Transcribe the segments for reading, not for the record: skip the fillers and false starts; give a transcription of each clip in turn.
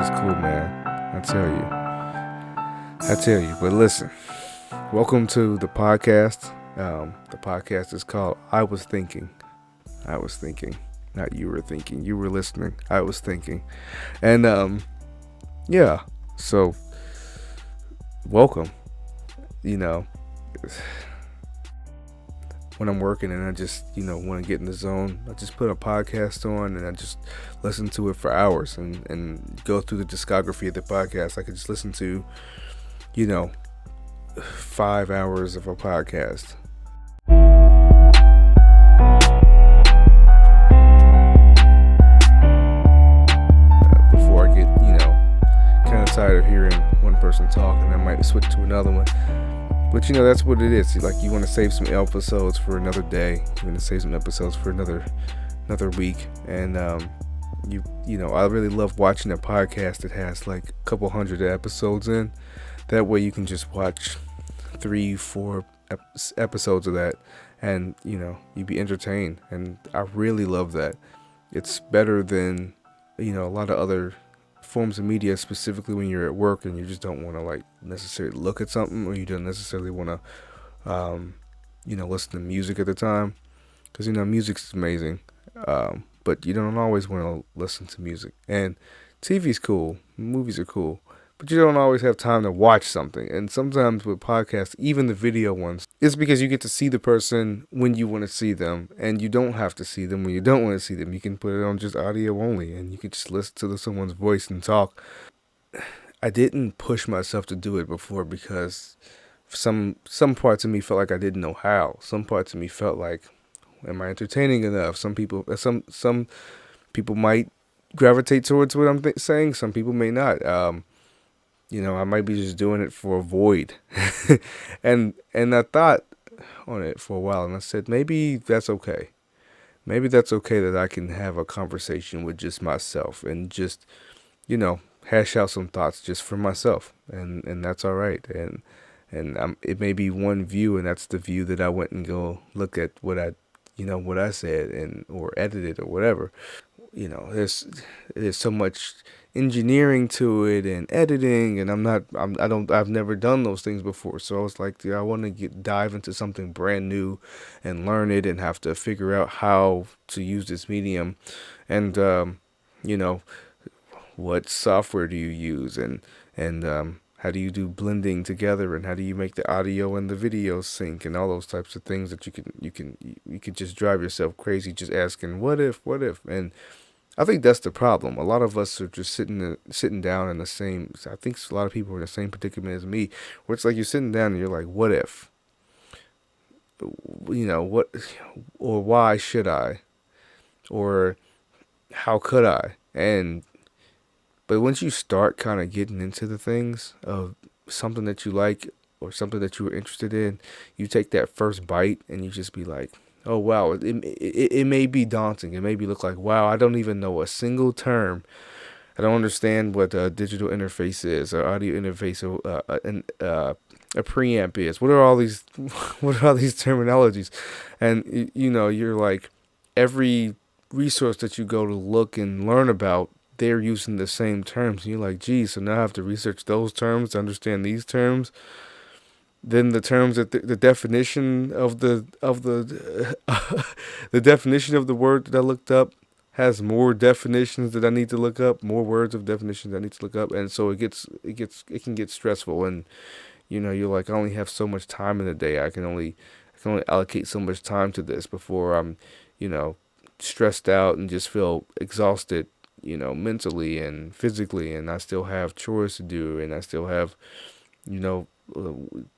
is cool, man. I tell you. But listen, welcome to the podcast. The podcast is called I Was Thinking. I was thinking. Not you were thinking. You were listening. I was thinking. And, yeah. So, welcome. You know, when I'm working and I just, want to get in the zone, I just put a podcast on and I just listen to it for hours and go through the discography of the podcast. I could just listen to, 5 hours of a podcast. Before I get, kind of tired of hearing one person talk, and I might switch to another one. But that's what it is. Like, you want to save some episodes for another day. You want to save some episodes for another week. And I really love watching a podcast that has like a couple hundred episodes in. That way you can just watch 3-4 episodes of that, and you'd be entertained. And I really love that. It's better than a lot of other forms of media, specifically when you're at work and you just don't want to like necessarily look at something, or you don't necessarily want to listen to music at the time, because music's amazing, but you don't always want to listen to music. And TV's cool, movies are cool, but you don't always have time to watch something. And sometimes with podcasts, even the video ones, it's because you get to see the person when you want to see them, and you don't have to see them when you don't want to see them. You can put it on just audio only, and you can just listen to someone's voice and talk. I didn't push myself to do it before because some parts of me felt like I didn't know how. Some parts of me felt like, am I entertaining enough? Some people might gravitate towards what I'm saying. Some people may not. I might be just doing it for a void. and I thought on it for a while, and I said, maybe that's okay. Maybe that's okay that I can have a conversation with just myself and just, hash out some thoughts just for myself. And that's all right. And it may be one view, and that's the view that I went and go look at what I said or edited or whatever. There's so much engineering to it and editing, and I've never done those things before. So I was like, I want to dive into something brand new and learn it and have to figure out how to use this medium. And, what software do you use, and how do you do blending together, and how do you make the audio and the video sync, and all those types of things that you can just drive yourself crazy just asking what if. And I think that's the problem. A lot of us are just sitting down in the same. I think a lot of people are in the same predicament as me, where it's like you're sitting down and you're like, what if? What, or why should I, or how could I? But once you start kind of getting into the things of something that you like or something that you were interested in, you take that first bite and you just be like, oh, wow, it may be daunting. It may be look like, wow, I don't even know a single term. I don't understand what a digital interface is, or audio interface, or a preamp is. What are all these terminologies? And, you're like, every resource that you go to look and learn about, they're using the same terms. And you're like, geez, so now I have to research those terms to understand these terms. Then the terms that the definition of the the definition of the word that I looked up has more definitions that I need to look up, more words of definitions I need to look up, and so it can get stressful. And you're like, I only have so much time in the day. I can only allocate so much time to this before I'm stressed out and just feel exhausted, mentally and physically, and I still have chores to do, and I still have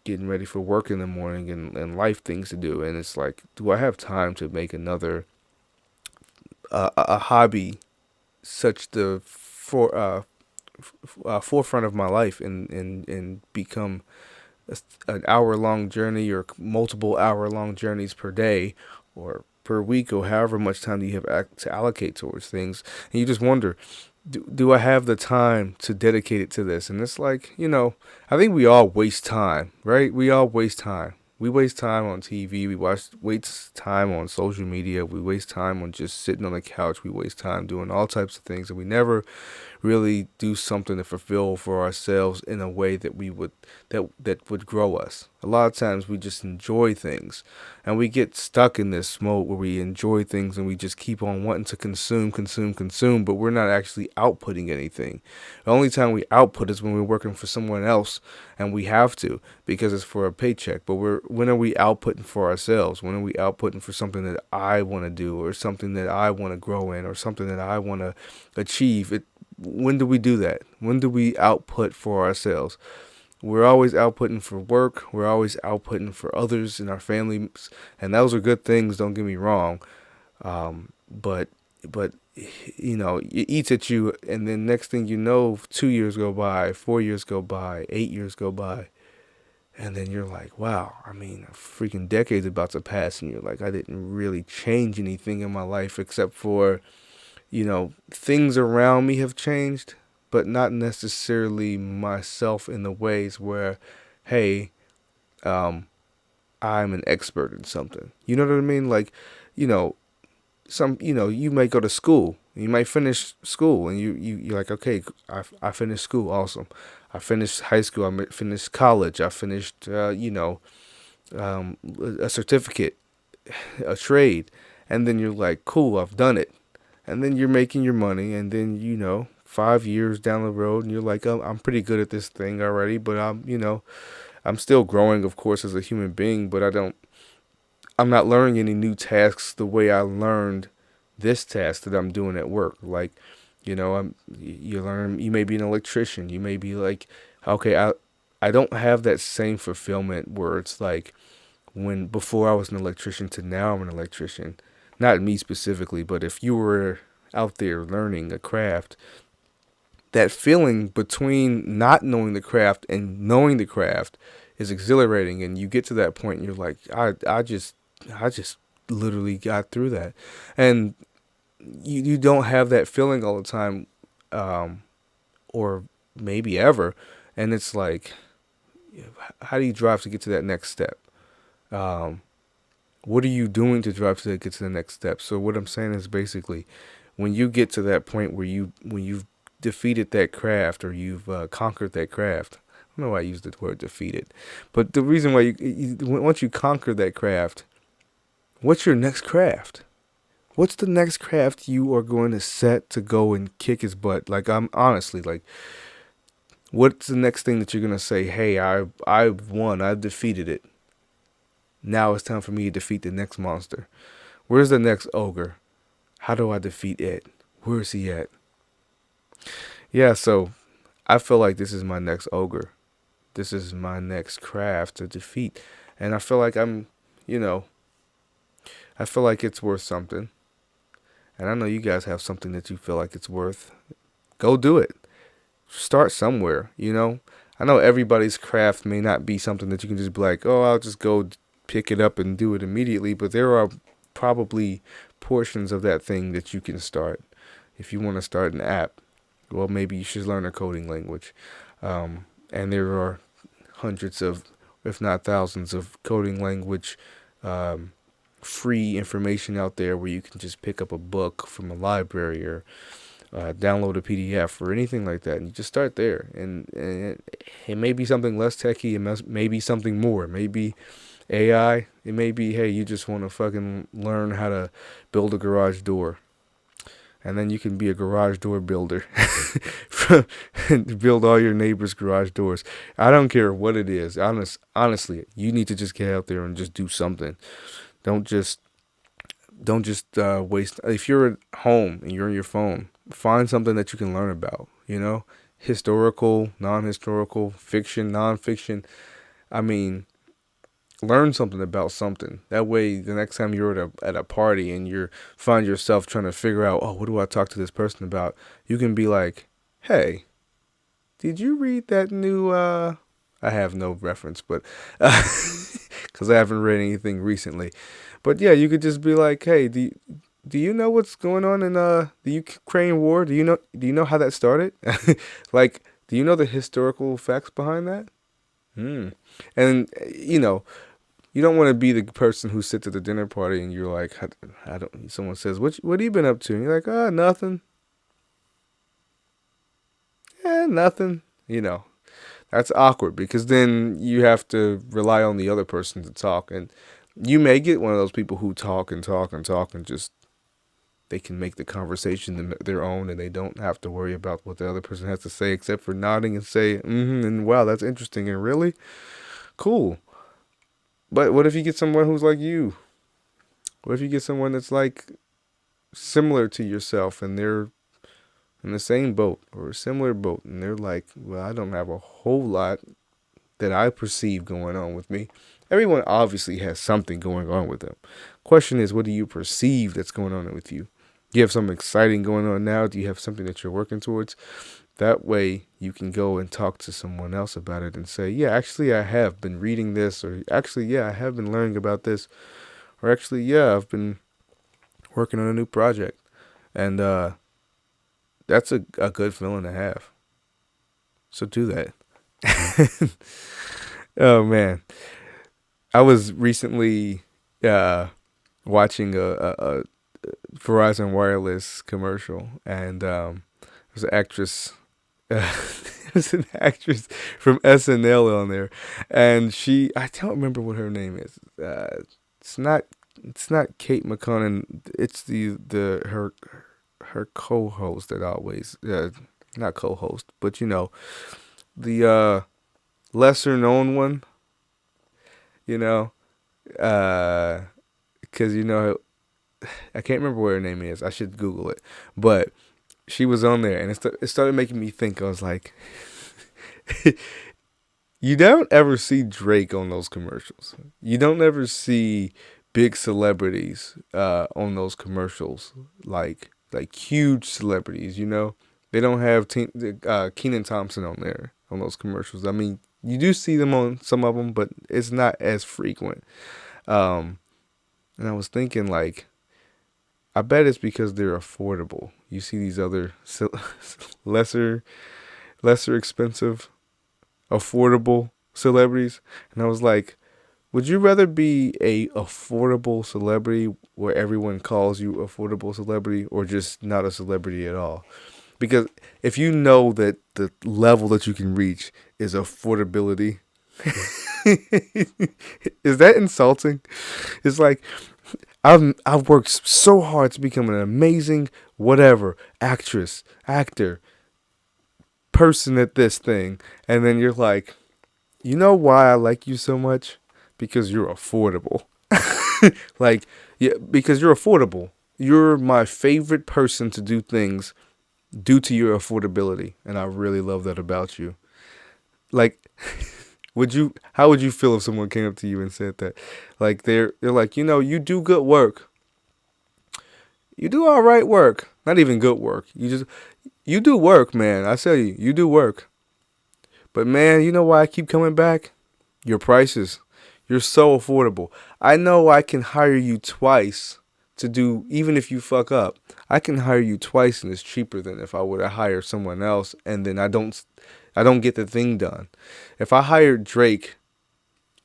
getting ready for work in the morning and life things to do. And it's like, do I have time to make another a hobby such the forefront of my life, and become an hour-long journey or multiple hour-long journeys per day or per week, or however much time you have to allocate towards things. And you just wonder, do I have the time to dedicate it to this? And it's like, I think we all waste time, right? We all waste time. We waste time on TV. Waste time on social media. We waste time on just sitting on the couch. We waste time doing all types of things, and we never really do something to fulfill for ourselves in a way that we would that would grow us. A lot of times we just enjoy things, and we get stuck in this mode where we enjoy things and we just keep on wanting to consume, but we're not actually outputting anything. The only time we output is when we're working for someone else, and we have to because it's for a paycheck. But when are we outputting for ourselves? When are we outputting for something that I want to do, or something that I want to grow in, or something that I want to achieve? When do we do that? When do we output for ourselves? We're always outputting for work. We're always outputting for others in our families, and those are good things. Don't get me wrong, but it eats at you, and then next thing you know, 2 years go by, 4 years go by, 8 years go by, and then you're like, wow, I mean, a freaking decade's about to pass, and you're like, I didn't really change anything in my life except for, things around me have changed, but not necessarily myself in the ways where, hey, um, I'm an expert in something. You know what I mean? Like, you know, you might go to school, you might finish school, and you're like, okay, I finished school, awesome. I finished high school, finished college, I finished, a certificate, a trade, and then you're like, cool, I've done it. And then you're making your money, and then 5 years down the road, and you're like, I'm pretty good at this thing already, but I'm still growing, of course, as a human being, but I'm not learning any new tasks the way I learned this task that I'm doing at work. Like, you may be an electrician, you may be like, okay, I don't have that same fulfillment where it's like when before I was an electrician to now I'm an electrician. Not me specifically, but if you were out there learning a craft, that feeling between not knowing the craft and knowing the craft is exhilarating, and you get to that point and you're like, I just literally got through that. And you don't have that feeling all the time, or maybe ever, and it's like, how do you drive to get to that next step? What are you doing to drive to get to the next step? So what I'm saying is basically, when you get to that point where when you've defeated that craft, or you've conquered that craft. I don't know why I used the word defeated, but the reason why once you conquer that craft, what's your next craft? What's the next craft you are going to set to go and kick his butt? Like, I'm honestly like, what's the next thing that you're going to say? Hey, I won. I defeated it. Now it's time for me to defeat the next monster. Where's the next ogre? How do I defeat it? Where is he at? Yeah, so I feel like this is my next ogre. This is my next craft to defeat. And I feel like I feel like it's worth something. And I know you guys have something that you feel like it's worth. Go do it. Start somewhere, I know everybody's craft may not be something that you can just be like, oh, I'll just go pick it up and do it immediately. But there are probably portions of that thing that you can start. If you want to start an app, well, maybe you should learn a coding language. And there are hundreds of, if not thousands of coding language free information out there where you can just pick up a book from a library, or download a PDF or anything like that, and you just start there. And it may be something less techy, it may be something more, maybe AI, it may be, hey, you just want to fucking learn how to build a garage door, and then you can be a garage door builder. Build all your neighbors' garage doors. I don't care what it is. Honestly, you need to just get out there and just do something. Don't just waste. If you're at home and you're on your phone, find something that you can learn about. Historical, non-historical, fiction, non-fiction. I mean, learn something about something. That way, the next time you're at a party and you find yourself trying to figure out, oh, what do I talk to this person about? You can be like, hey, did you read that new? I have no reference, but because I haven't read anything recently. But yeah, you could just be like, hey, do you know what's going on in the Ukraine war? Do you know how that started? Like, do you know the historical facts behind that? And You don't want to be the person who sits at the dinner party and you're like, I don't. Someone says, what have you been up to? And you're like, oh, nothing. Nothing. That's awkward because then you have to rely on the other person to talk, and you may get one of those people who talk and talk and talk and just they can make the conversation their own, and they don't have to worry about what the other person has to say except for nodding and say and wow, that's interesting and really cool. But what if you get someone who's like you? What if you get someone that's like similar to yourself and they're in the same boat or a similar boat and they're like, well, I don't have a whole lot that I perceive going on with me. Everyone obviously has something going on with them. Question is, what do you perceive that's going on with you? Do you have something exciting going on now? Do you have something that you're working towards? That way you can go and talk to someone else about it and say, yeah, actually I have been reading this, or actually, yeah, I have been learning about this, or actually, yeah, I've been working on a new project. And that's a good feeling to have. So do that. Oh man. I was recently watching a Verizon Wireless commercial, and there's an actress. There's an actress from SNL on there, and I don't remember what her name is. It's not Kate McConnell. It's her co-host that always not co-host, but the lesser known one. You know, because I can't remember what her name is. I should Google it. But she was on there, and it started making me think. I was like, you don't ever see Drake on those commercials. You don't ever see big celebrities on those commercials, like huge celebrities. They don't have Kenan Thompson on there on those commercials. I mean, you do see them on some of them, but it's not as frequent. And I was thinking, like, I bet it's because they're affordable. You see these other lesser expensive, affordable celebrities, and I was like, would you rather be a affordable celebrity where everyone calls you affordable celebrity, or just not a celebrity at all? Because if you know that the level that you can reach is affordability, is that insulting? It's like, I've worked so hard to become an amazing whatever actress, actor, person at this thing, and then you're like, you know why I like you so much? Because you're affordable. Like, yeah, because you're affordable. You're my favorite person to do things due to your affordability, and I really love that about you. Like, how would you feel if someone came up to you and said that? Like, they're like, you do good work. You do all right work. Not even good work. You do work, man. I tell you, you do work. But man, you know why I keep coming back? Your prices. You're so affordable. I know I can hire you twice to do, even if you fuck up. I can hire you twice, and it's cheaper than if I were to hire someone else, and then I don't get the thing done. If I hired Drake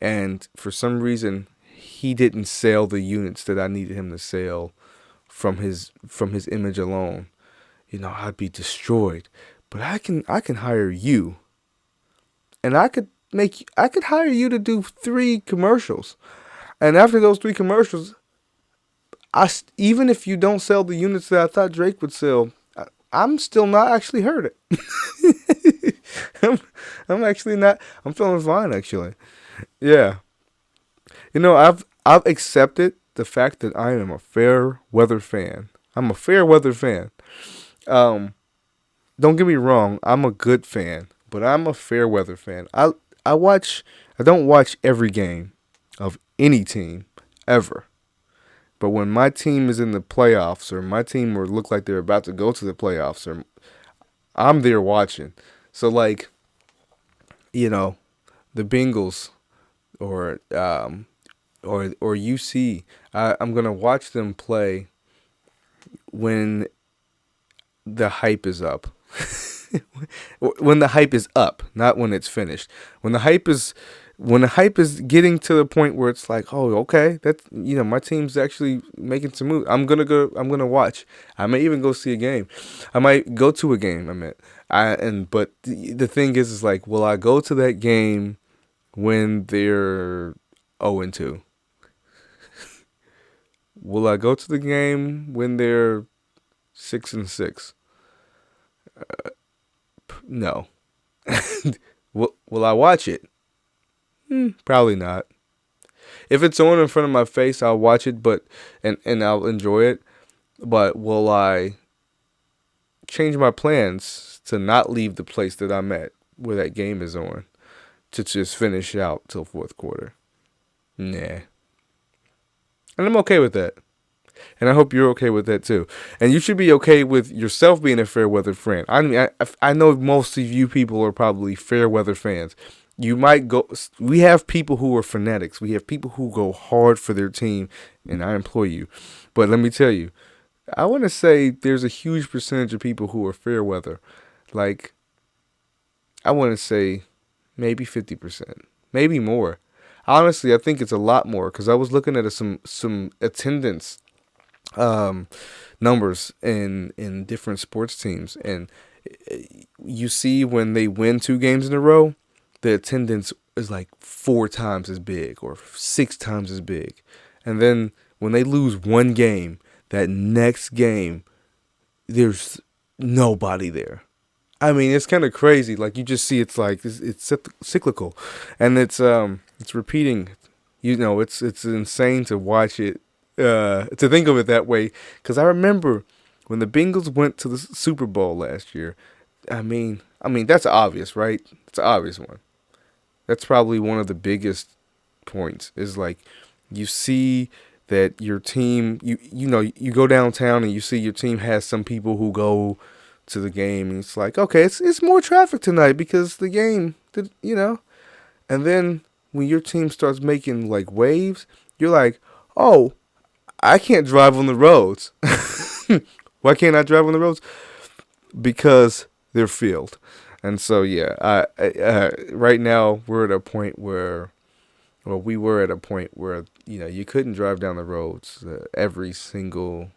and for some reason he didn't sell the units that I needed him to sell from his image alone, I'd be destroyed. But I can hire you, and I could hire you to do 3 commercials. And after those 3 commercials, even if you don't sell the units that I thought Drake would sell, I'm still not actually hurt it. I'm actually not. I'm feeling fine, actually. Yeah. I've accepted the fact that I am a fair weather fan. I'm a fair weather fan. Don't get me wrong. I'm a good fan, but I'm a fair weather fan. I don't watch every game of any team ever. But when my team is in the playoffs, or my team will look like they're about to go to the playoffs, or I'm there watching. So like, the Bengals or UC, I'm gonna watch them play when the hype is up. When the hype is up, not when it's finished. When the hype is when the hype is getting to the point where it's like, oh, okay, that's, my team's actually making some moves. I'm gonna watch. I may even go see a game. I might go to a game. But the thing is like, will I go to that game when they're 0-2? Will I go to the game when they're 6-6? No. Will I watch it? Probably not. If it's on in front of my face, I'll watch it, and I'll enjoy it. But will I change my plans to not leave the place that I'm at where that game is on to just finish out till fourth quarter? Nah. And I'm okay with that. And I hope you're okay with that too. And you should be okay with yourself being a fair weather fan. I mean, I know most of you people are probably fair weather fans. You might go. We have people who are fanatics. We have people who go hard for their team, and I implore you. But let me tell you, I want to say there's a huge percentage of people who are fair weather. Like, I want to say maybe 50%, maybe more. Honestly, I think it's a lot more because I was looking at some attendance numbers in different sports teams, and you see when they win 2 games in a row, the attendance is like 4 times as big or 6 times as big, and then when they lose 1 game, that next game there's nobody there. I mean, it's kind of crazy. Like, you just see it's cyclical, and it's repeating. It's insane to watch it, to think of it that way. Because I remember when the Bengals went to the Super Bowl last year. I mean that's obvious, right? It's an obvious one. That's probably one of the biggest points. Is like, you see that your team, you go downtown and you see your team has some people who go to the game, and it's like, okay, it's more traffic tonight because the game, and then when your team starts making like waves, you're like, oh, I can't drive on the roads. Why can't I drive on the roads? Because they're filled. And so yeah, right now we're at a point where, well, we were at a point where you couldn't drive down the roads. Every single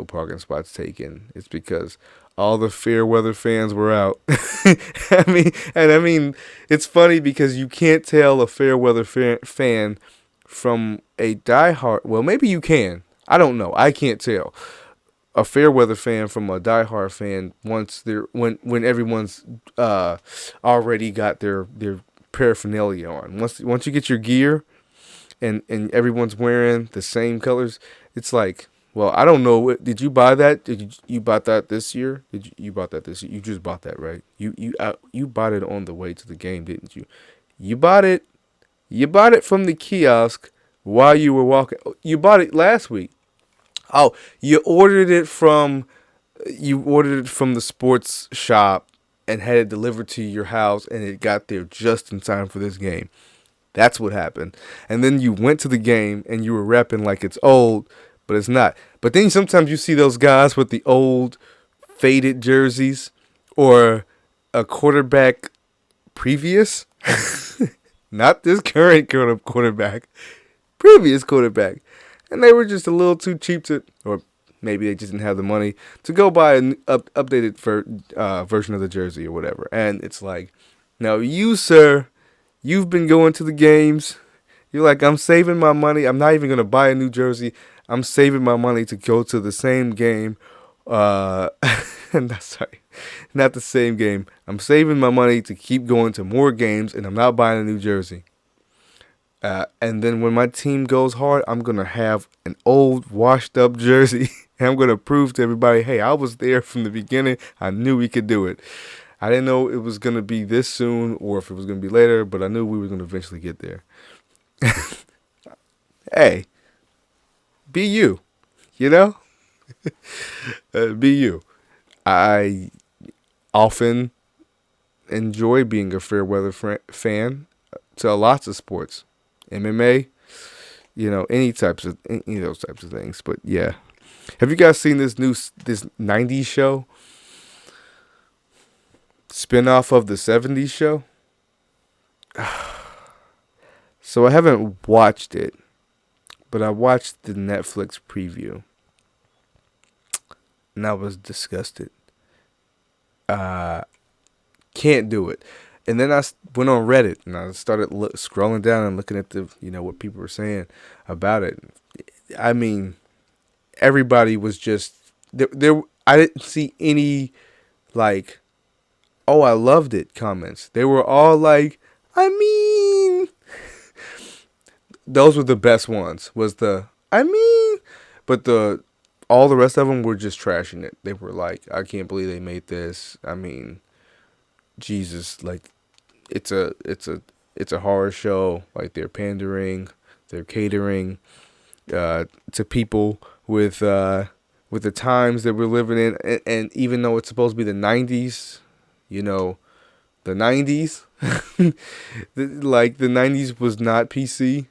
parking spot's taken. It's because all the fair weather fans were out. I mean, it's funny because you can't tell a fair weather fan from a diehard. Well, maybe you can. I don't know. I can't tell a fair weather fan from a diehard fan when everyone's already got their paraphernalia on. Once you get your gear and everyone's wearing the same colors, it's like, well, I don't know. Did you buy that? Did you bought that this year? You bought that this year? You just bought that, right? You bought it on the way to the game, didn't you? You bought it. You bought it from the kiosk while you were walking. You bought it last week. Oh, you ordered it from the sports shop and had it delivered to your house, and it got there just in time for this game. That's what happened. And then you went to the game and you were rapping like it's old, but it's not. But then sometimes you see those guys with the old faded jerseys or a quarterback previous, not this current quarterback, previous quarterback. And they were just a little too cheap or maybe they just didn't have the money to go buy an updated version of the jersey or whatever. And it's like, now you, sir, you've been going to the games. You're like, I'm saving my money. I'm not even going to buy a new jersey. I'm saving my money to go to the same game. Sorry, not the same game. I'm saving my money to keep going to more games, and I'm not buying a new jersey. And then when my team goes hard, I'm going to have an old, washed-up jersey. And I'm going to prove to everybody, hey, I was there from the beginning. I knew we could do it. I didn't know it was going to be this soon or if it was going to be later, but I knew we were going to eventually get there. Hey, be you, be you. I often enjoy being a fair weather fan to lots of sports. MMA, any of those types of things. But yeah, have you guys seen this 90s show? Spinoff of the 70s show? So I haven't watched it, but I watched the Netflix preview, and I was disgusted. Uh, can't do it. And then went on Reddit and I started scrolling down and looking at the what people were saying about it. I mean, everybody was just there. I didn't see any like, "Oh, I loved it" comments. They were all like, "I mean," those were the best ones. Was the "I mean," but the all the rest of them were just trashing it. They were like, "I can't believe they made this. I mean, Jesus, like it's a horror show. Like they're catering to people with the times that we're living in, and even though it's supposed to be the '90s, you know, the '90s, like the '90s was not PC.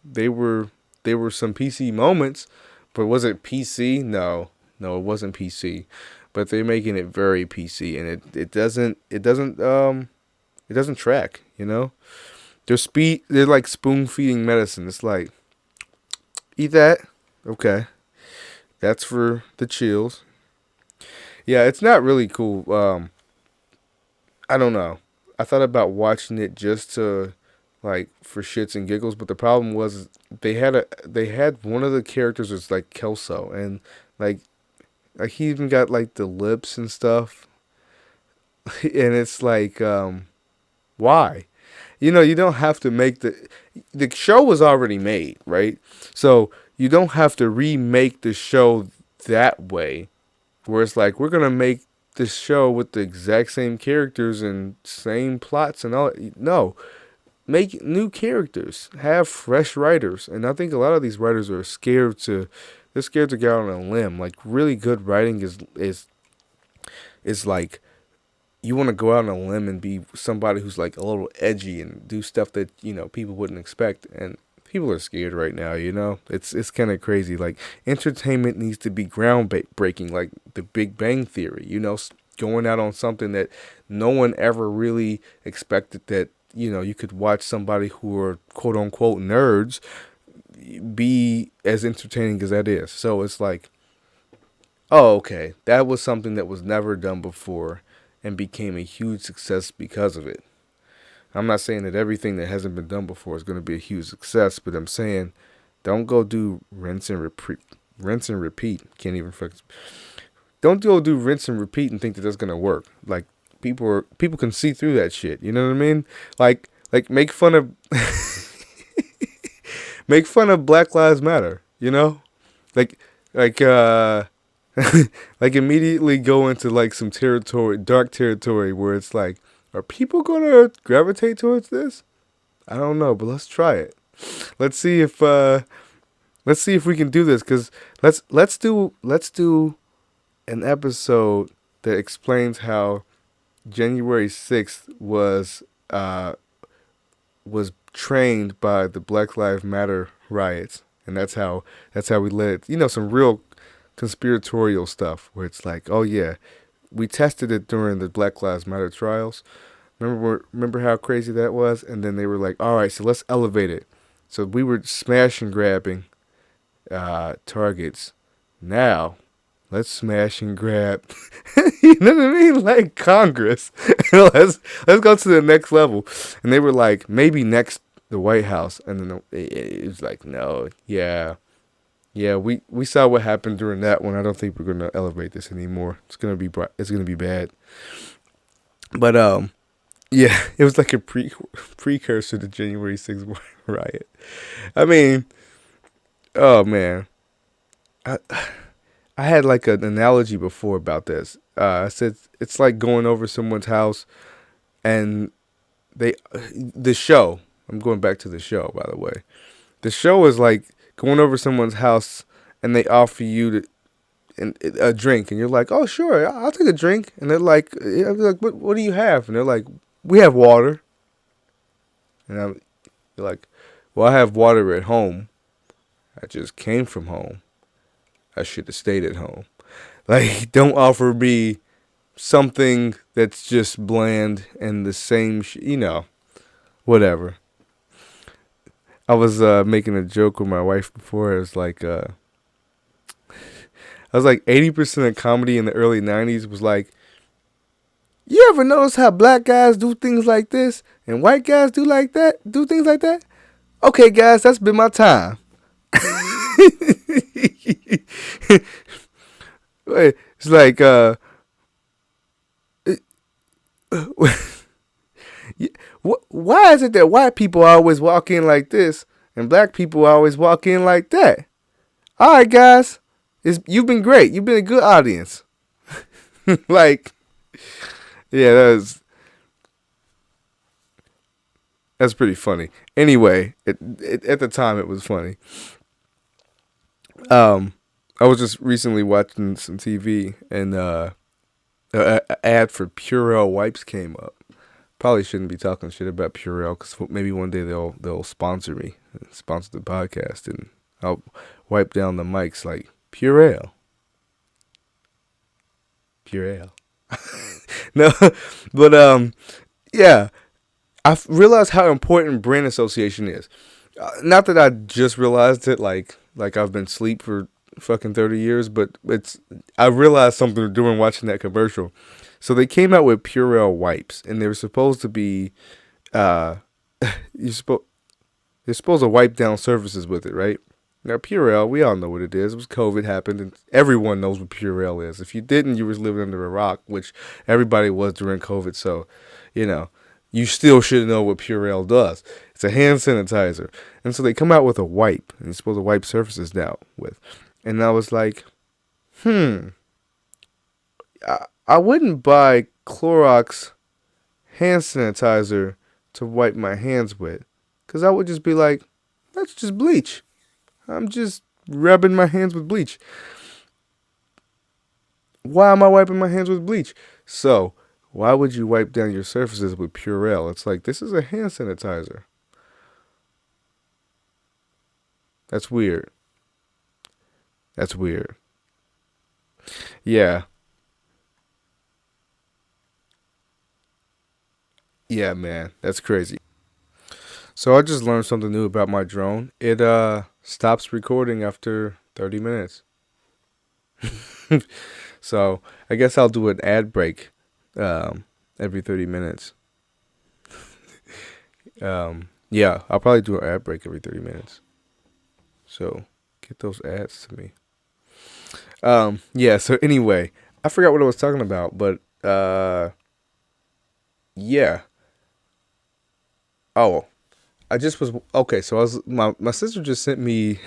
They were there were some PC moments, but was it PC? No, no, it wasn't PC. But they're making it very PC, and it doesn't track. They're like spoon feeding medicine. It's like, eat that, okay, that's for the chills. Yeah, it's not really cool. I don't know. I thought about watching it just to like for shits and giggles, but the problem was they had one of the characters was like Kelso, and like he even got like the lips and stuff, and it's like why? You don't have to make the show was already made, right? So you don't have to remake the show that way, where it's like we're gonna make this show with the exact same characters and same plots and all. No, make new characters, have fresh writers, and I think a lot of these writers are they're scared to get out on a limb. Like really good writing is like you want to go out on a limb and be somebody who's like a little edgy and do stuff that people wouldn't expect, and people are scared right now. It's kind of crazy. Like entertainment needs to be groundbreaking, like The Big Bang Theory. Going out on something that no one ever really expected, that you could watch somebody who are quote unquote nerds be as entertaining as that is. So it's like, oh, okay, that was something that was never done before and became a huge success because of it. I'm not saying that everything that hasn't been done before is going to be a huge success, but I'm saying don't go do rinse and repeat. Rinse and repeat. Can't even fucking. Don't go do rinse and repeat and think that that's going to work. Like people can see through that shit. You know what I mean? Like make fun of make fun of Black Lives Matter. Like like like immediately go into like some dark territory where it's like, are people gonna gravitate towards this? I don't know, but let's try it. Let's see if we can do this. Cause let's do an episode that explains how January 6th was trained by the Black Lives Matter riots, and that's how we let it. Some real conspiratorial stuff where it's like, oh yeah, we tested it during the Black Lives Matter trials. Remember how crazy that was? And then they were like, all right, so let's elevate it. So we were smash and grabbing targets. Now let's smash and grab. You know what I mean? Like Congress. let's go to the next level. And they were like, maybe next the White House. And then it was like, no, yeah. Yeah, we saw what happened during that one. I don't think we're gonna elevate this anymore. It's gonna be bad. But yeah, it was like a precursor to January 6th riot. I mean, oh man, I I had like an analogy before about this. I said it's like going over someone's house and the show. I'm going back to the show, by the way. The show is like going over someone's house and they offer you a drink, and you're like, oh sure, I'll take a drink, and they're like, what do you have? And they're like, we have water, and you're like, well, I have water at home. I just came from home. I should have stayed at home. Like, don't offer me something that's just bland and the same, whatever. I was making a joke with my wife before. It was like I was like 80% of comedy in the early 90s was like, you ever notice how black guys do things like this and white guys do things like that? Okay, guys, that's been my time. It's like why is it that white people always walk in like this and black people always walk in like that? All right, guys, you've been great. You've been a good audience. Like, yeah, that's pretty funny. Anyway, at the time it was funny. Um, I was just recently watching some TV and a ad for Purell Wipes came up. Probably shouldn't be talking shit about Purell because maybe one day they'll sponsor me, sponsor the podcast, and I'll wipe down the mics like Purell. No, but yeah, I've realized how important brand association is. Not that I just realized it, like I've been asleep for fucking 30 years, but I realized something doing watching that commercial. So they came out with Purell wipes, and they were supposed to be, uh, they're supposed to wipe down surfaces with it, right? Now Purell, we all know what it is. It was COVID happened, and everyone knows what Purell is. If you didn't, you was living under a rock, which everybody was during COVID. So, you know, you still should know what Purell does. It's a hand sanitizer, and so they come out with a wipe, and you're supposed to wipe surfaces down with. And I was like, I wouldn't buy Clorox hand sanitizer to wipe my hands with, because I would just be like, that's just bleach. I'm just rubbing my hands with bleach. Why am I wiping my hands with bleach? So, why would you wipe down your surfaces with Purell? It's like, this is a hand sanitizer. That's weird. That's weird. Yeah. Yeah, man. That's crazy. So I just learned something new about my drone. It stops recording after 30 minutes. So I guess I'll do an ad break every 30 minutes. Yeah, I'll probably do an ad break every 30 minutes. So get those ads to me. Yeah, so anyway, I forgot what I was talking about, but yeah. Oh, I just was okay. So my sister just sent me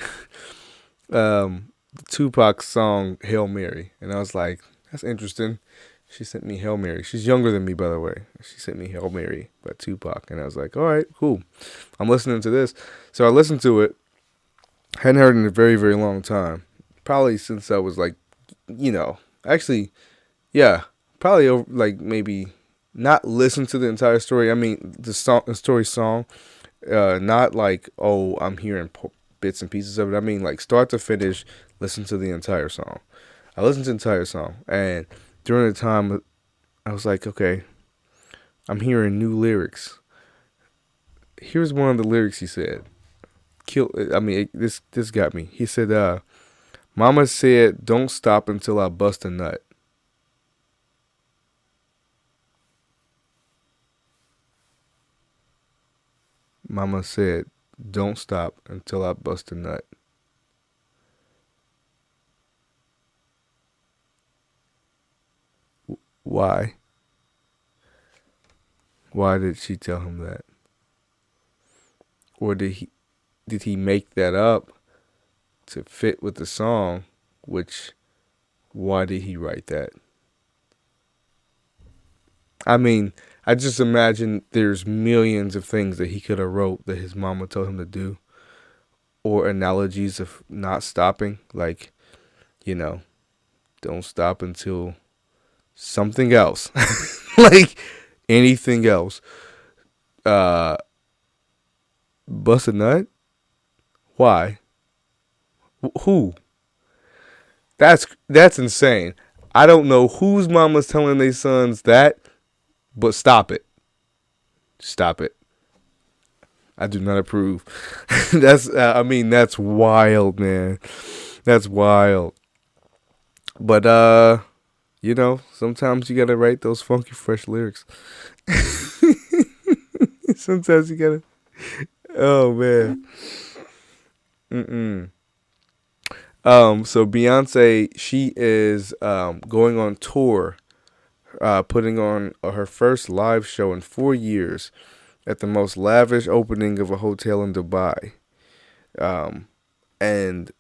the Tupac song "Hail Mary," and I was like, "That's interesting." She sent me "Hail Mary." She's younger than me, by the way. She sent me "Hail Mary" by Tupac, and I was like, "All right, cool." I'm listening to this, so I listened to it. Hadn't heard it in a very very long time, probably since I was like, actually, yeah, probably over like maybe not listen to the entire story. I mean the song, not like, oh, I'm hearing bits and pieces of it. I mean like start to finish, listen to the entire song. I listened to the entire song, and during the time, I was like, okay, I'm hearing new lyrics. Here's one of the lyrics he said. This got me. He said, "Mama said, don't stop until I bust a nut." Mama said, don't stop until I bust a nut. Why? Why did she tell him that? Or did he make that up to fit with the song? Which, why did he write that? I mean, I just imagine there's millions of things that he could have wrote that his mama told him to do, or analogies of not stopping, like, you know, don't stop until something else, like anything else. Uh, Bust a nut? Why? Who? That's insane. I don't know whose mama's telling their sons that, but stop it. Stop it. I do not approve. That's wild, man. That's wild. But sometimes you gotta write those funky fresh lyrics. Sometimes you gotta. Oh man. Mm-mm. So Beyonce, she is going on tour, putting on her first live show in 4 years at the most lavish opening of a hotel in Dubai. And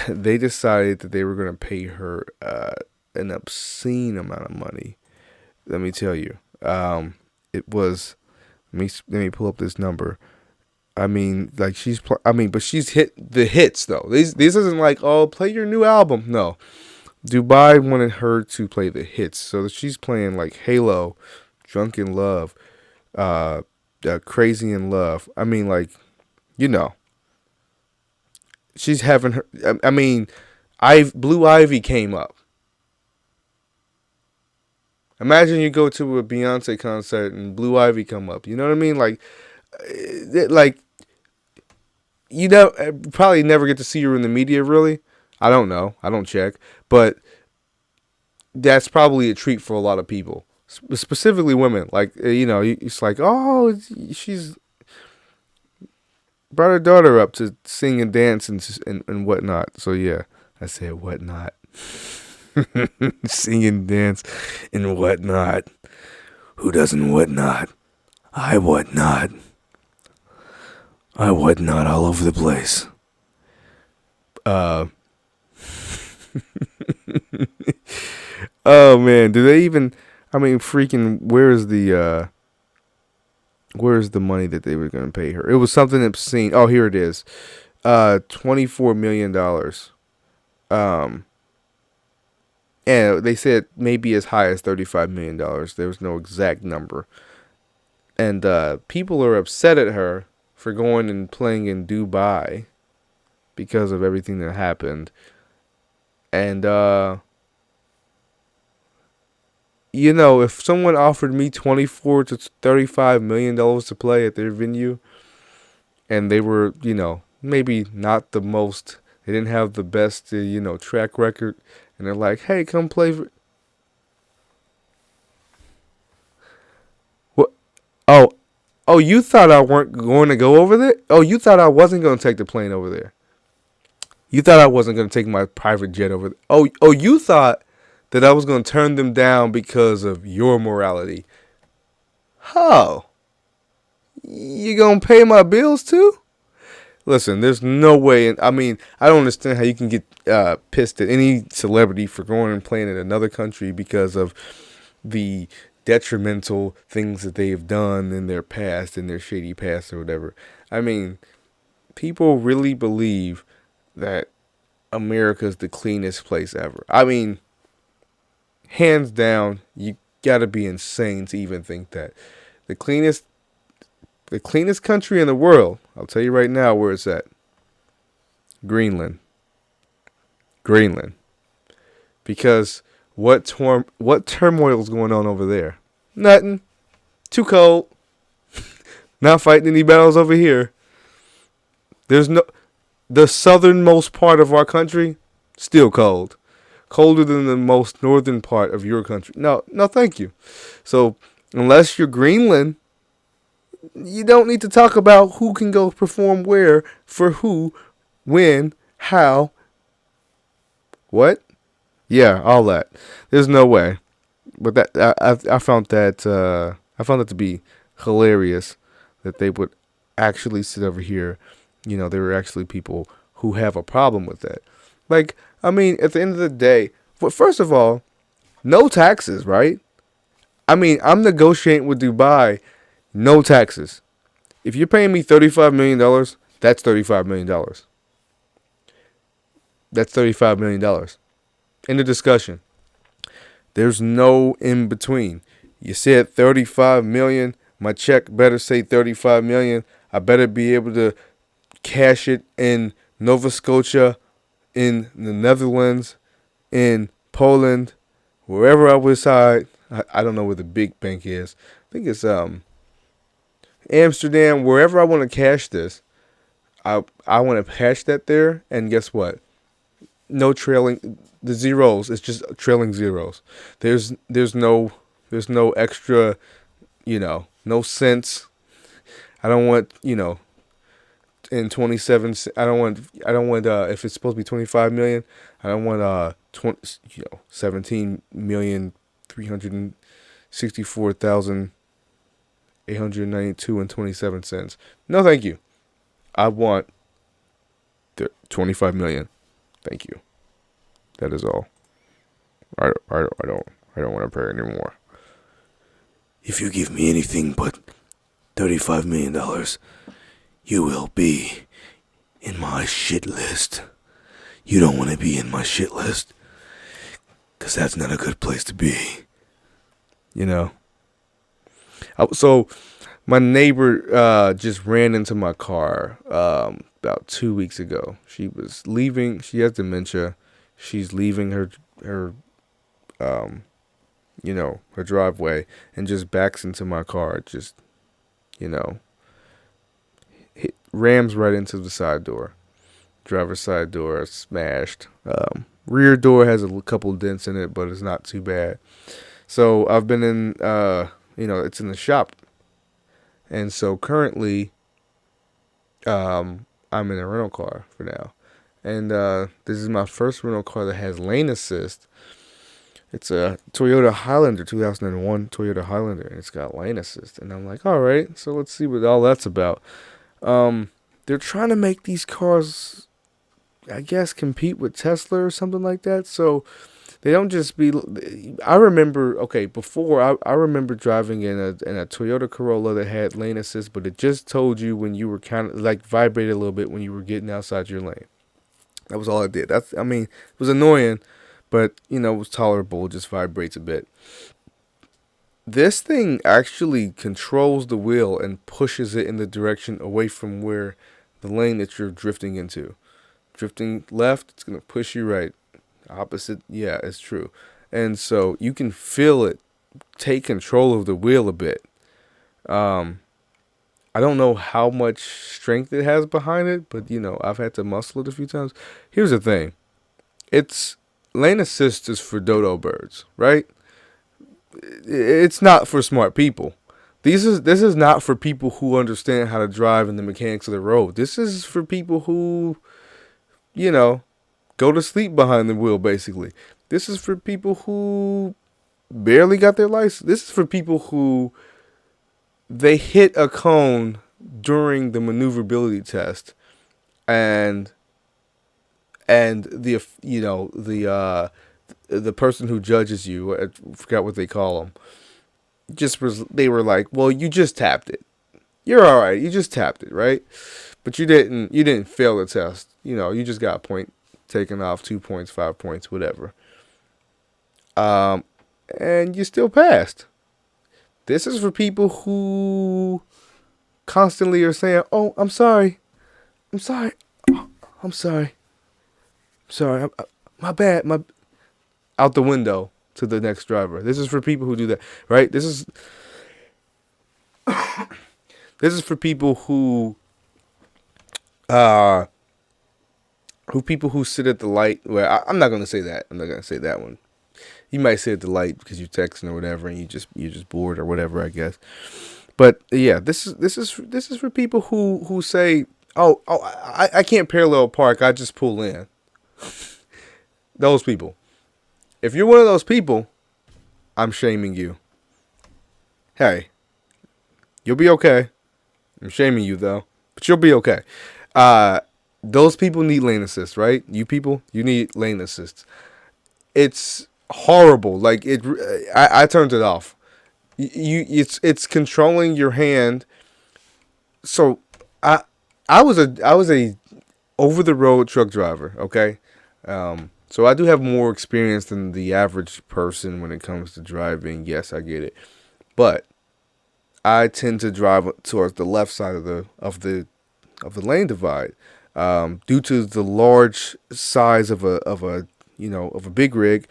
they decided that they were going to pay her an obscene amount of money. Let me tell you, it was. Let me pull up this number. Like but she's hit the hits though. These isn't like, oh, play your new album. No, Dubai wanted her to play the hits, so she's playing like Halo, Drunk in Love, Crazy in Love. You know, she's having her. Blue Ivy came up. Imagine you go to a Beyonce concert and Blue Ivy come up. You know what I mean? You know, probably never get to see her in the media. Really, I don't know. I don't check, but that's probably a treat for a lot of people, specifically women. It's like, oh, she's brought her daughter up to sing and dance and whatnot. So yeah, I said whatnot. Sing and dance and whatnot. Who doesn't whatnot? I whatnot. I whatnot all over the place. Oh man, do they even? Freaking, where's the money that they were gonna pay her? It was something obscene. Oh, here it is. $24 million. And they said maybe as high as $35 million. There was no exact number. And people are upset at her for going and playing in Dubai because of everything that happened. And, if someone offered me $24 to $35 million to play at their venue, and they were, maybe not the most, they didn't have the best, track record, and they're like, hey, come play for... What? Oh, you thought I weren't going to go over there? Oh, you thought I wasn't going to take the plane over there? You thought I wasn't going to take my private jet over there? Oh, you thought that I was going to turn them down because of your morality? Oh, you going to pay my bills too? Listen, there's no way. I don't understand how you can get pissed at any celebrity for going and playing in another country because of the detrimental things that they have done in their past, in their shady past or whatever. People really believe that America's the cleanest place ever. Hands down, you gotta be insane to even think that. The cleanest country in the world, I'll tell you right now where it's at. Greenland. Because what turmoil is going on over there? Nothing. Too cold. Not fighting any battles over here. The southernmost part of our country, still cold. Colder than the most northern part of your country. No, thank you. So, unless you're Greenland, you don't need to talk about who can go perform where, for who, when, how, what. Yeah, all that. There's no way. But that I found that to be hilarious that they would actually sit over here. There were actually people who have a problem with that. At the end of the day, first of all, no taxes, right? I'm negotiating with Dubai, no taxes. If you're paying me $35 million, that's $35 million. That's $35 million. End of discussion. There's no in between. You said $35 million. My check better say $35 million. I better be able to cash it in Nova Scotia, in the Netherlands, in Poland, wherever I reside. I don't know where the big bank is. I think it's Amsterdam, wherever I want to cash this, I want to cash that there. And guess what? No trailing the zeros. It's just trailing zeros. There's no extra. No cents. I don't want in 27. I don't want if it's supposed to be 25 million. I don't want 17 million 364,892 and 27 cents. No, thank you. I want the 25 million. Thank you. That is all. I don't want to pay anymore. If you give me anything but $35 million, you will be in my shit list. You don't want to be in my shit list, because that's not a good place to be. So my neighbor just ran into my car about 2 weeks ago. She was leaving. She has dementia. She's leaving her her driveway and just backs into my car. Just rams right into the side door. Driver's side door smashed. Rear door has a couple dents in it, but it's not too bad. So I've been in, it's in the shop. And so currently, I'm in a rental car for now. And this is my first rental car that has lane assist. It's a Toyota Highlander, 2001 Toyota Highlander, and it's got lane assist. And I'm like, all right, so let's see what all that's about. They're trying to make these cars, I guess, compete with Tesla or something like that. So they don't just be. I remember, before I remember driving in a Toyota Corolla that had lane assist, but it just told you when you were kind of like vibrated a little bit when you were getting outside your lane. That was all it did. It was annoying, but it was tolerable. It just vibrates a bit. This thing actually controls the wheel and pushes it in the direction away from where the lane that you're drifting into. Drifting left, it's going to push you right. Opposite, yeah, it's true. And so you can feel it take control of the wheel a bit. I don't know how much strength it has behind it, but I've had to muscle it a few times. Here's the thing. It's lane assist is for dodo birds, right? It's not for smart people. This is not for people who understand how to drive and the mechanics of the road. This is for people who, go to sleep behind the wheel, basically. This is for people who barely got their license. This is for people who they hit a cone during the maneuverability test, and the the person who judges you, I forgot what they call them, they were like, well, you just tapped it. You're all right. You just tapped it, right? But you didn't fail the test. You just got a point taken off, 2 points, 5 points, whatever. And you still passed. This is for people who constantly are saying, oh, I'm sorry. I'm sorry. I'm sorry. Sorry. My bad. Out the window to the next driver. This is for people who do that, right? This is for people who people who sit at the light. Well, I'm not gonna say that. I'm not gonna say that one. You might sit at the light because you're texting or whatever, and you're just bored or whatever, I guess. But yeah, this is for people who say, oh, I can't parallel park. I just pull in. Those people. If you're one of those people, I'm shaming you. Hey, you'll be okay. I'm shaming you though, but you'll be okay. Those people need lane assist, right? You people, you need lane assist. It's horrible. Like I turned it off. It's controlling your hand. So I was a over the road truck driver. Okay, so I do have more experience than the average person when it comes to driving. Yes, I get it, but I tend to drive towards the left side of the lane divide, due to the large size of a big rig.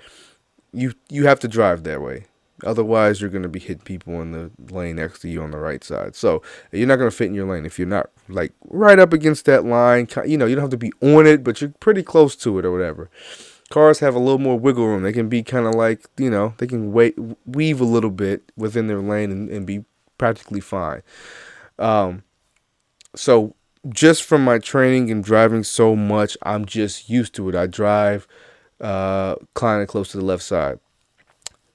You have to drive that way. Otherwise, you're going to be hitting people in the lane next to you on the right side. So you're not going to fit in your lane if you're not like right up against that line. You don't have to be on it, but you're pretty close to it or whatever. Cars have a little more wiggle room. They can be kind of like, they can weave a little bit within their lane and be practically fine. So just from my training and driving so much, I'm just used to it. I drive kind of close to the left side.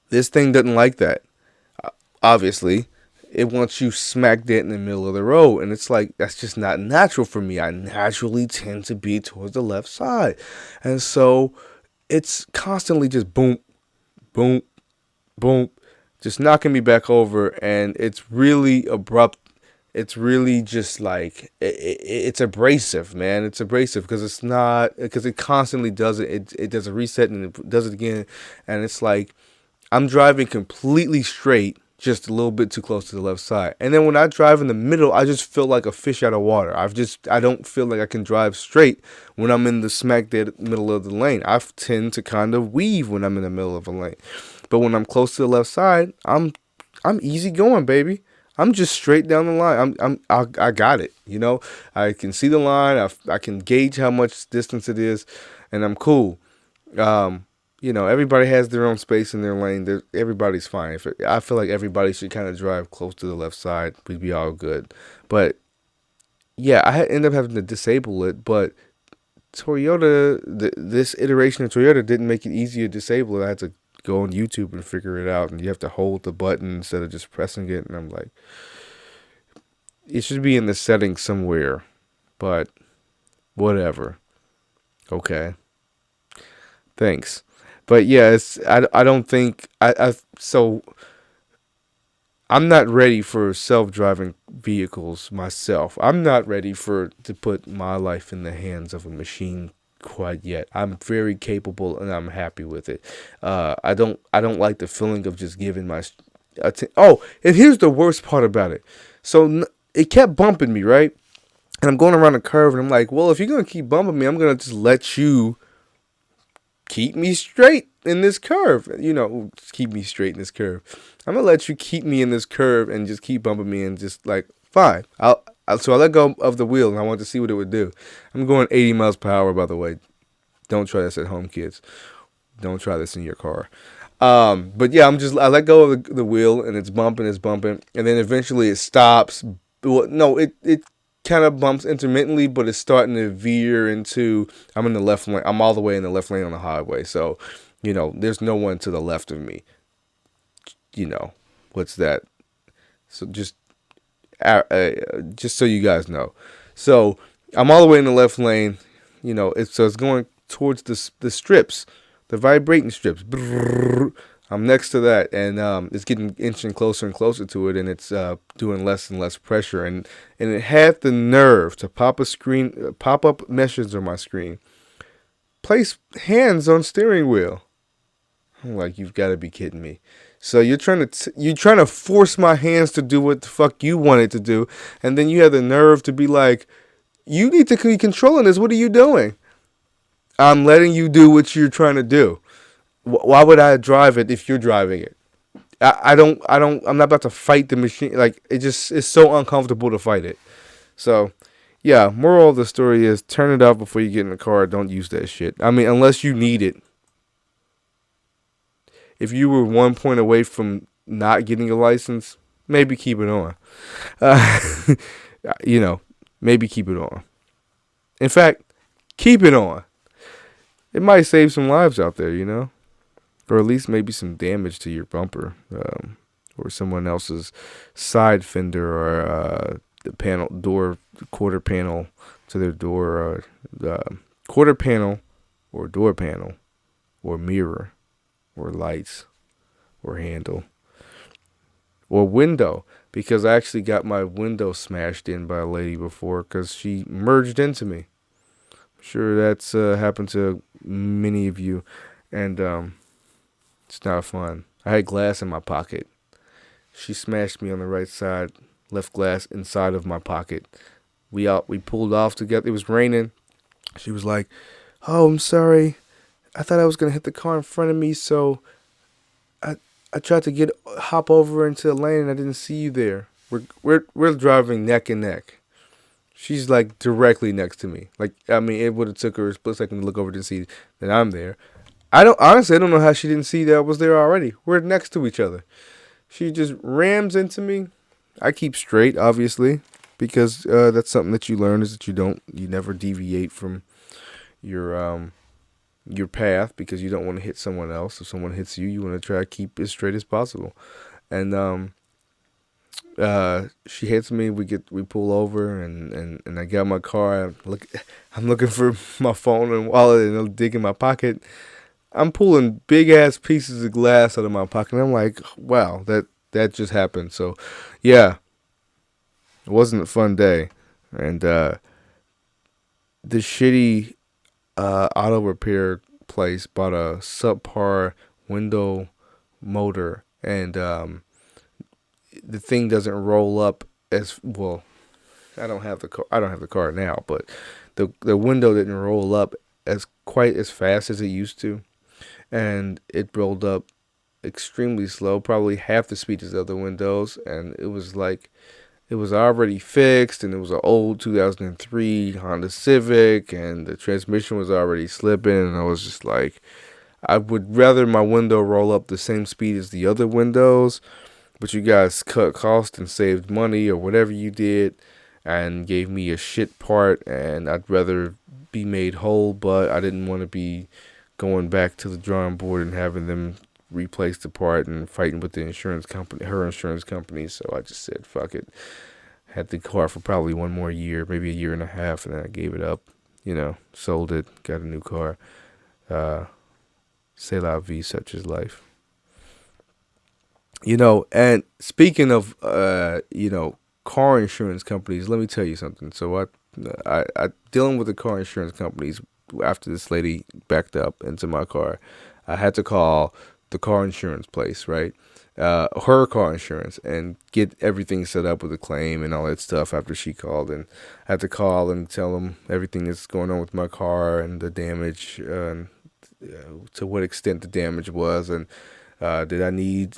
This thing doesn't like that. Obviously, it wants you smack dead in the middle of the road. And it's like, that's just not natural for me. I naturally tend to be towards the left side. And so it's constantly just boom, boom, boom, just knocking me back over. And it's really abrupt. It's really just like, it's abrasive, man. It's abrasive because it constantly does it. It does a reset and it does it again. And it's like, I'm driving completely straight, just a little bit too close to the left side. And then when I drive in the middle, I just feel like a fish out of water. I don't feel like I can drive straight when I'm in the smack dead middle of the lane. I tend to kind of weave when I'm in the middle of a lane. But when I'm close to the left side, I'm easy going, baby. I'm just straight down the line. I got it. I can see the line. I can gauge how much distance it is, and I'm cool. Everybody has their own space in their lane. Everybody's fine. I feel like everybody should kind of drive close to the left side. We'd be all good. But yeah, I end up having to disable it. But Toyota, this iteration of Toyota didn't make it easy to disable it. I had to go on YouTube and figure it out. And you have to hold the button instead of just pressing it. And I'm like, it should be in the settings somewhere. But whatever. Okay. Thanks. But yeah, I don't think so I'm not ready for self-driving vehicles myself. I'm not ready to put my life in the hands of a machine quite yet. I'm very capable and I'm happy with it. I don't like the feeling of just giving my and here's the worst part about it. So it kept bumping me, right? And I'm going around a curve and I'm like, well, if you're going to keep bumping me, I'm going to just let you keep me straight in this curve. Keep me straight in this curve. I'm going to let you keep me in this curve and just keep bumping me and just like, fine. So I let go of the wheel and I wanted to see what it would do. I'm going 80 miles per hour, by the way. Don't try this at home, kids. Don't try this in your car. But yeah, I let go of the wheel and it's bumping. And then eventually it stops. Well, no, it kind of bumps intermittently, but it's starting to veer into, I'm in the left lane. I'm all the way in the left lane on the highway. So, there's no one to the left of me. What's that? So just so you guys know. So I'm all the way in the left lane. It's going towards the strips, the vibrating strips. I'm next to that, and it's getting inching closer and closer to it, and it's doing less and less pressure, and it had the nerve to pop up messages on my screen. Place hands on steering wheel. I'm like, you've got to be kidding me. So you're trying to force my hands to do what the fuck you want it to do, and then you have the nerve to be like, you need to be controlling this. What are you doing? I'm letting you do what you're trying to do. Why would I drive it if you're driving it? I'm not about to fight the machine. Like, it's so uncomfortable to fight it. So, yeah, moral of the story is turn it off before you get in the car. Don't use that shit. I mean, unless you need it. If you were 1 point away from not getting a license, maybe keep it on. Maybe keep it on. In fact, keep it on. It might save some lives out there, or at least maybe some damage to your bumper, or someone else's side fender, or the quarter panel to their door, quarter panel, or door panel, or mirror, or lights, or handle, or window. Because I actually got my window smashed in by a lady before because she merged into me. I'm sure that's happened to many of you, and it's not fun. I had glass in my pocket. She smashed me on the right side, left glass inside of my pocket. We pulled off together. It was raining. She was like, "Oh, I'm sorry. I thought I was gonna hit the car in front of me, so I tried to hop over into the lane and I didn't see you there. We're driving neck and neck. She's like directly next to me. Like, I mean, it would have took her a split second to look over to see that I'm there. I don't know how she didn't see that I was there already. We're next to each other. She just rams into me. I keep straight, obviously, because that's something that you learn is that you never deviate from your path because you don't want to hit someone else. If someone hits you, you want to try to keep as straight as possible. And she hits me. We pull over, and I get in my car. I'm looking for my phone and wallet, and I'm digging my pocket. I'm pulling big ass pieces of glass out of my pocket. And I'm like, wow, that just happened. So, yeah, it wasn't a fun day, and the shitty auto repair place bought a subpar window motor, and the thing doesn't roll up as well. I don't have the car. I don't have the car now, but the window didn't roll up as quite as fast as it used to, and it rolled up extremely slow, probably half the speed as the other windows, and it was like it was already fixed, and it was an old 2003 Honda Civic, and the transmission was already slipping, and I was just like, I would rather my window roll up the same speed as the other windows, but you guys cut cost and saved money or whatever you did and gave me a shit part, and I'd rather be made whole, but I didn't want to be going back to the drawing board and having them replace the part and fighting with the insurance company, her insurance company. So I just said, fuck it. Had the car for probably one more year, maybe a year and a half, and then I gave it up, sold it, got a new car. C'est la vie, such is life. And speaking of, car insurance companies, let me tell you something. So I dealing with the car insurance companies after this lady backed up into my car. I had to call the car insurance place, right? Her car insurance, and get everything set up with a claim and all that stuff after she called. And I had to call and tell them everything that's going on with my car and the damage, to what extent the damage was, and did I need,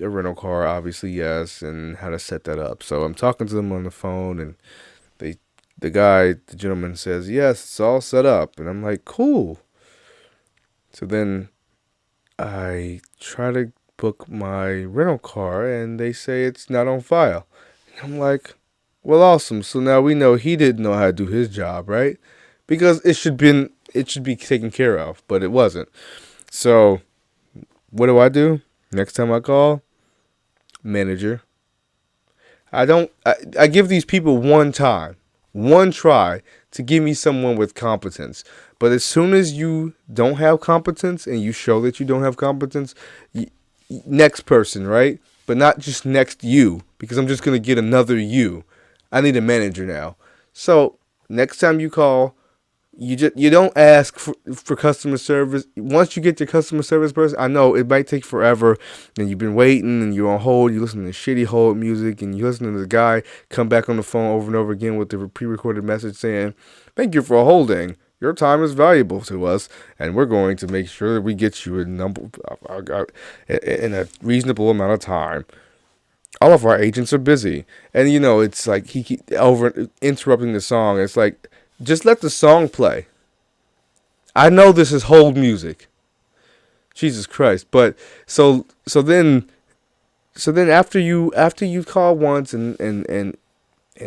a rental car? Obviously, yes, and how to set that up. So I'm talking to them on the phone, and the gentleman says, yes, it's all set up. And I'm like, cool. So then I try to book my rental car, and they say it's not on file. And I'm like, well, awesome. So now we know he didn't know how to do his job, right? Because it should be taken care of, but it wasn't. So what do? Next time I call, manager. I give these people one try to give me someone with competence. But as soon as you don't have competence and you show that you don't have competence, next person, right? But not just next you, because I'm just going to get another you. I need a manager now. So next time you call, you don't ask for customer service. Once you get your customer service person, I know it might take forever, and you've been waiting, and you're on hold, you listen to shitty hold music, and you listen to the guy come back on the phone over and over again with the pre-recorded message saying, thank you for holding. Your time is valuable to us, and we're going to make sure that we get you in a reasonable amount of time. All of our agents are busy. And, it's like he keep over interrupting the song. It's like, just let the song play. I know this is hold music. Jesus Christ. But so then after you call once and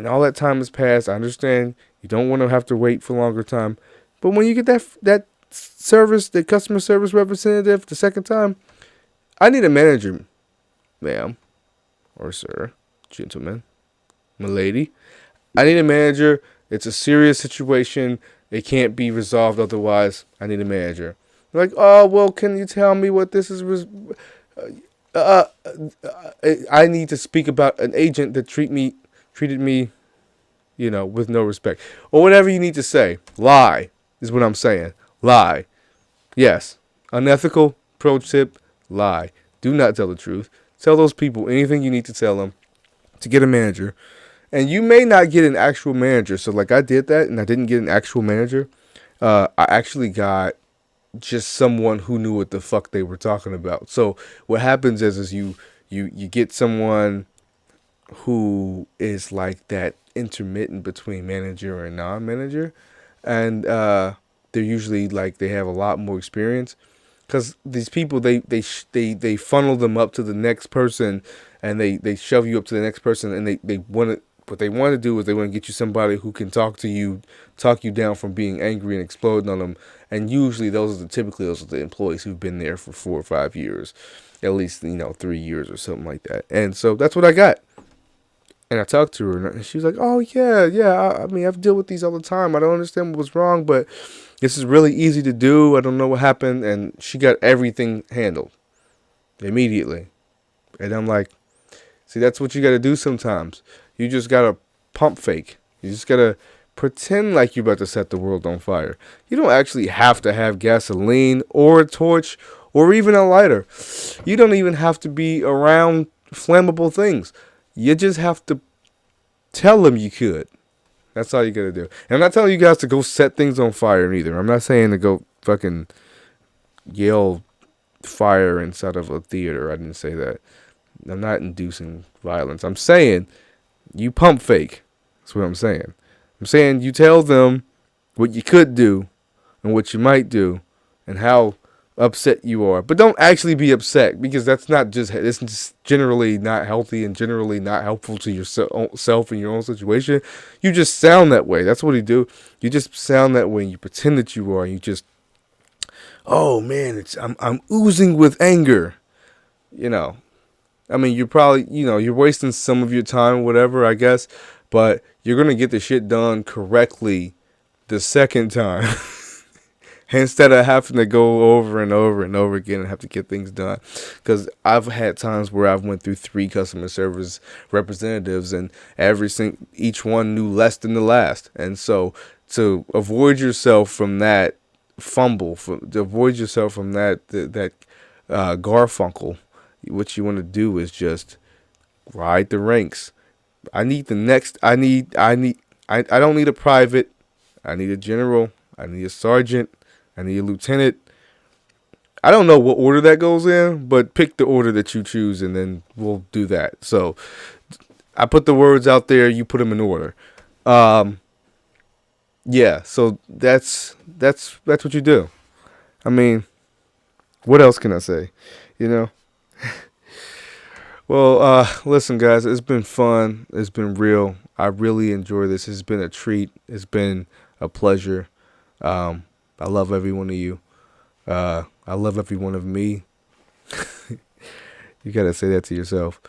all that time has passed, I understand you don't want to have to wait for longer time. But when you get that service, the customer service representative the second time, I need a manager, ma'am, or sir, gentleman, milady. I need a manager. It's a serious situation. It can't be resolved otherwise. I need a manager. They're like, oh, well, can you tell me what this is? I need to speak about an agent that treated me, with no respect. Or whatever you need to say. Lie is what I'm saying. Lie. Yes. Unethical. Pro tip. Lie. Do not tell the truth. Tell those people anything you need to tell them to get a manager. And you may not get an actual manager. So like I did that and I didn't get an actual manager. I actually got just someone who knew what the fuck they were talking about. So what happens is you get someone who is like that intermittent between manager and non-manager, and they're usually like they have a lot more experience because these people they funnel them up to the next person, and they shove you up to the next person, and they want to. What they want to do is they want to get you somebody who can talk you down from being angry and exploding on them. And usually typically those are the employees who've been there for 4 or 5 years, at least 3 years or something like that. And so that's what I got. And I talked to her, and she was like, "Oh yeah, yeah. I mean, I've dealt with these all the time. I don't understand what was wrong, but this is really easy to do. I don't know what happened." And she got everything handled immediately. And I'm like, "See, that's what you got to do sometimes. You just gotta pump fake. You just gotta pretend like you're about to set the world on fire. You don't actually have to have gasoline or a torch or even a lighter. You don't even have to be around flammable things. You just have to tell them you could. That's all you gotta do. And I'm not telling you guys to go set things on fire either. I'm not saying to go fucking yell fire inside of a theater. I didn't say that. I'm not inducing violence. I'm saying you pump fake. That's what I'm saying. I'm saying you tell them what you could do and what you might do and how upset you are. But don't actually be upset, because that's just generally not healthy and generally not helpful to yourself in your own situation. You just sound that way. That's what you do. You just sound that way and you pretend that you are. And you just, oh man, I'm oozing with anger. You know, I mean, you're probably, you're wasting some of your time, whatever, I guess, but you're going to get the shit done correctly the second time instead of having to go over and over and over again and have to get things done. Because I've had times where I've went through 3 customer service representatives, and each one knew less than the last. And so to avoid yourself from that to avoid yourself from that garfunkel, what you want to do is just ride the ranks. I don't need a private. I need a general. I need a sergeant. I need a lieutenant. I don't know what order that goes in, but pick the order that you choose, and then we'll do that. So I put the words out there. You put them in order. Yeah. So that's what you do. I mean, what else can I say? Well, listen, guys, it's been fun. It's been real. I really enjoy this. It's been a treat. It's been a pleasure. I love every one of you. I love every one of me. You gotta say that to yourself.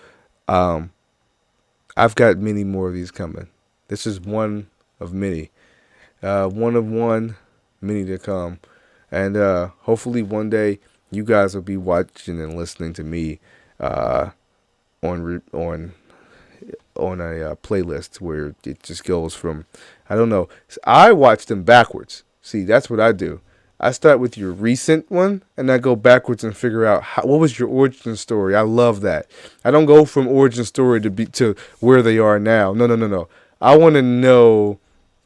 I've got many more of these coming. This is one of many. One of one, many to come. And hopefully one day you guys will be watching and listening to me on a playlist where it just goes from, I don't know. I watch them backwards. See, that's what I do. I start with your recent one, and I go backwards and figure out what was your origin story. I love that. I don't go from origin story to where they are now. No. I want to know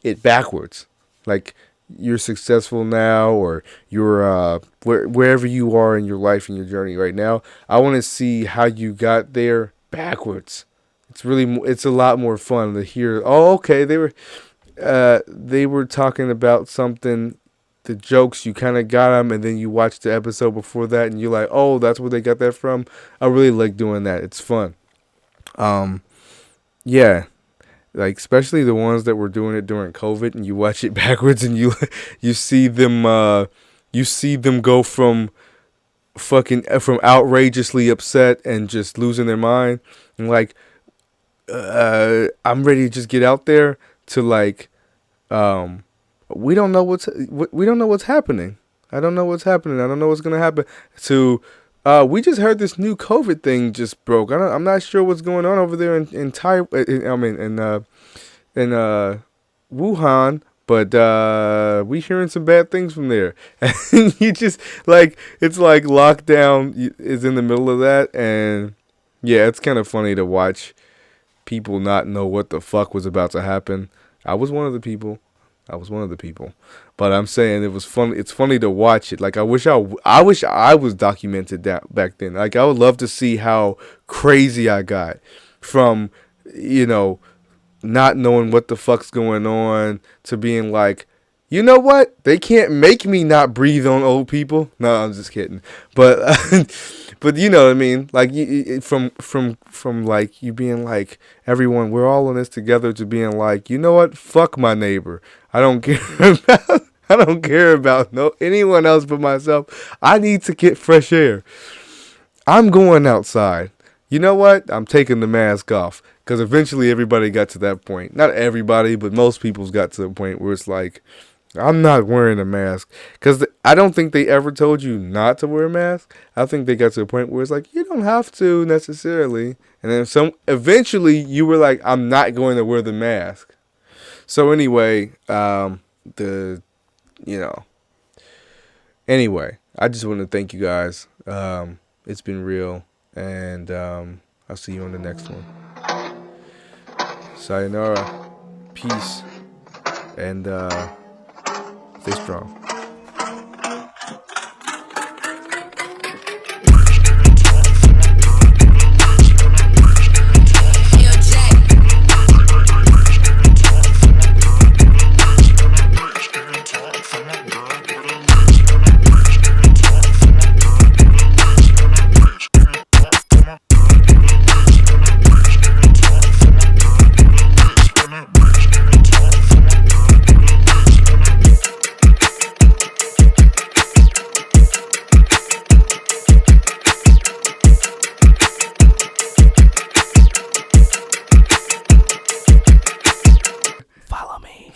it backwards. Like, you're successful now, or you're wherever you are in your life and your journey right now. I want to see how you got there backwards. It's a lot more fun to hear. Oh, okay, they were talking about something. The jokes, you kind of got them, and then you watch the episode before that, and you're like, oh, that's where they got that from. I really like doing that. It's fun. Yeah. Like, especially the ones that were doing it during COVID, and you watch it backwards, and you see them go from outrageously upset and just losing their mind, and like, I'm ready to just get out there to like, we don't know what's happening. I don't know what's happening. I don't know what's gonna happen. To we just heard this new COVID thing just broke. I'm not sure what's going on over there in Wuhan, but we hearing some bad things from there. And you just like, it's like lockdown is in the middle of that, and yeah, it's kind of funny to watch people not know what the fuck was about to happen. I was one of the people. I was one of the people. But I'm saying it was fun. It's funny to watch it. Like I wish I was documented that back then. Like I would love to see how crazy I got from, you know, not knowing what the fuck's going on to being like, you know what? They can't make me not breathe on old people. No, I'm just kidding. But but you know what I mean? Like from like you being like, everyone, we're all in this together, to being like, you know what? Fuck my neighbor. I don't care about I don't care about no anyone else but myself. I need to get fresh air. I'm going outside. You know what? I'm taking the mask off. Because eventually everybody got to that point. Not everybody, but most people's got to the point where it's like, I'm not wearing a mask. Because I don't think they ever told you not to wear a mask. I think they got to a point where it's like, you don't have to necessarily. And then eventually you were like, I'm not going to wear the mask. So anyway, anyway, I just want to thank you guys. It's been real. And I'll see you on the next one. Sayonara. Peace. And stay strong. Follow me.